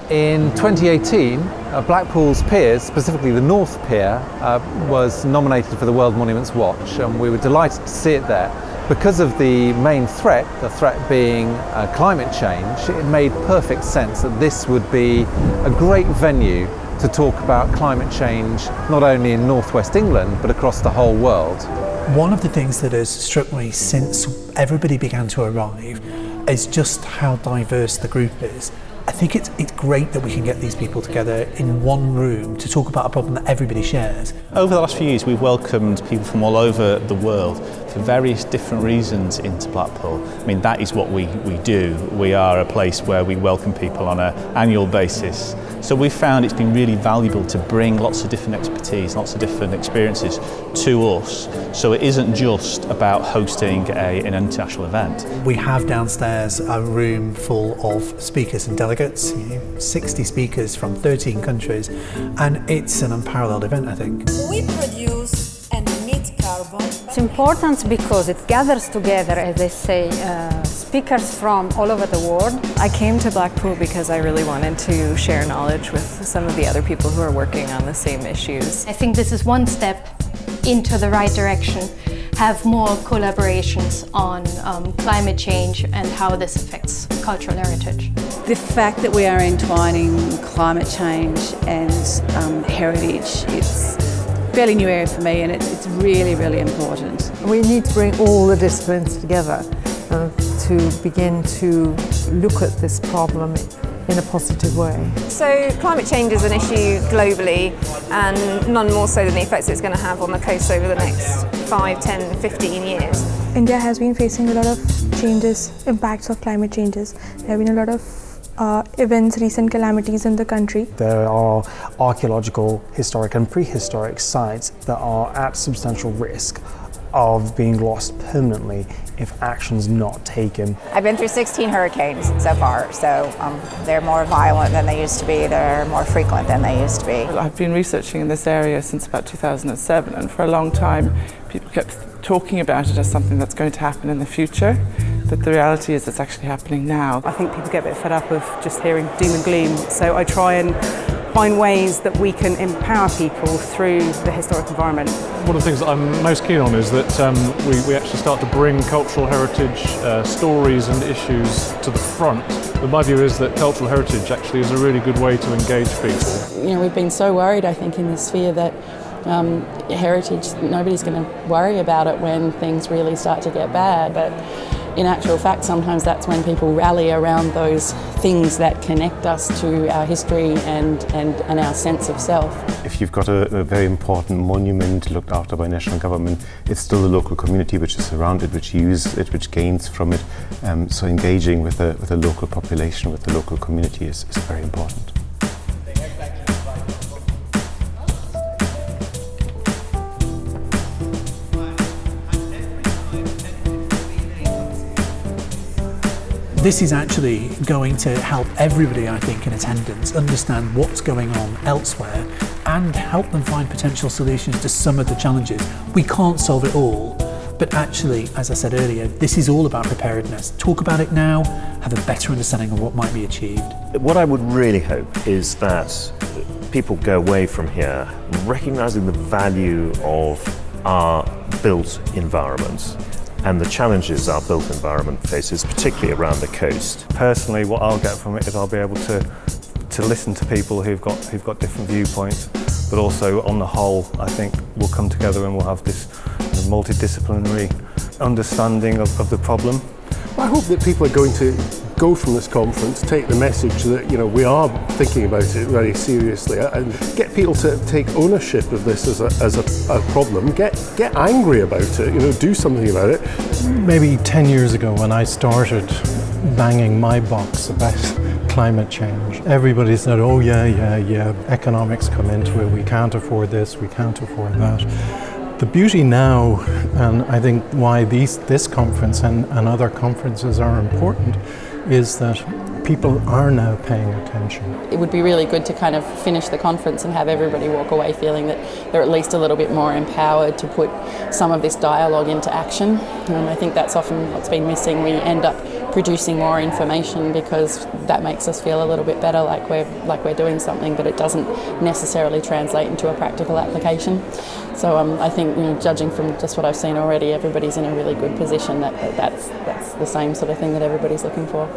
In 2018, Blackpool's Piers, specifically the North Pier, was nominated for the World Monuments Watch, and we were delighted to see it there. Because of the main threat, the threat being climate change, it made perfect sense that this would be a great venue to talk about climate change, not only in northwest England, but across the whole world. One of the things that has struck me since everybody began to arrive is just how diverse the group is. I think it's great that we can get these people together in one room to talk about a problem that everybody shares. Over the last few years, we've welcomed people from all over the world for various different reasons into Blackpool. I mean, that is what we do. We are a place where we welcome people on an annual basis. So we've found it's been really valuable to bring lots of different expertise, lots of different experiences to us. So it isn't just about hosting an international event. We have downstairs a room full of speakers and delegates, 60 speakers from 13 countries, and it's an unparalleled event, I think. We produce and emit carbon. It's important because it gathers together, as they say, speakers from all over the world. I came to Blackpool because I really wanted to share knowledge with some of the other people who are working on the same issues. I think this is one step into the right direction. Have more collaborations on climate change and how this affects cultural heritage. The fact that we are entwining climate change and heritage, it's a fairly new area for me, and it's really, really important. We need to bring all the disciplines together to begin to look at this problem in a positive way. So climate change is an issue globally, and none more so than the effects it's going to have on the coast over the next 5, 10, 15 years. India has been facing a lot of changes, impacts of climate changes. There have been a lot of events, recent calamities in the country. There are archaeological, historic and prehistoric sites that are at substantial risk of being lost permanently if action's not taken. I've been through 16 hurricanes so far, so they're more violent than they used to be, they're more frequent than they used to be. I've been researching in this area since about 2007, and for a long time people kept talking about it as something that's going to happen in the future, but the reality is it's actually happening now. I think people get a bit fed up of just hearing doom and gloom, so I try and find ways that we can empower people through the historic environment. One of the things that I'm most keen on is that we actually start to bring cultural heritage stories and issues to the front. But my view is that cultural heritage actually is a really good way to engage people. You know, we've been so worried, I think, in the sphere that heritage, nobody's going to worry about it when things really start to get bad. But in actual fact, sometimes that's when people rally around those things that connect us to our history and our sense of self. If you've got a very important monument looked after by national government, it's still the local community which is around it, which uses it, which gains from it. So engaging with the local population, with the local community is very important. This is actually going to help everybody, I think, in attendance understand what's going on elsewhere and help them find potential solutions to some of the challenges. We can't solve it all, but actually, as I said earlier, this is all about preparedness. Talk about it now, have a better understanding of what might be achieved. What I would really hope is that people go away from here recognising the value of our built environments and the challenges our built environment faces, particularly around the coast. Personally, what I'll get from it is I'll be able to listen to people who've got different viewpoints, but also on the whole, I think we'll come together and we'll have this multidisciplinary understanding of the problem. I hope that people are going to go from this conference, take the message that we are thinking about it very seriously, and get people to take ownership of this as a problem. Get angry about it. Do something about it. Maybe 10 years ago, when I started banging my box about climate change, everybody said, "Oh yeah, economics come into it. We can't afford this. We can't afford that." The beauty now, and I think why this conference and other conferences are important, is that people are now paying attention. It would be really good to kind of finish the conference and have everybody walk away feeling that they're at least a little bit more empowered to put some of this dialogue into action. And I think that's often what's been missing. We end up producing more information, because that makes us feel a little bit better, like we're doing something, but it doesn't necessarily translate into a practical application. So I think, judging from just what I've seen already, everybody's in a really good position. That's the same sort of thing that everybody's looking for.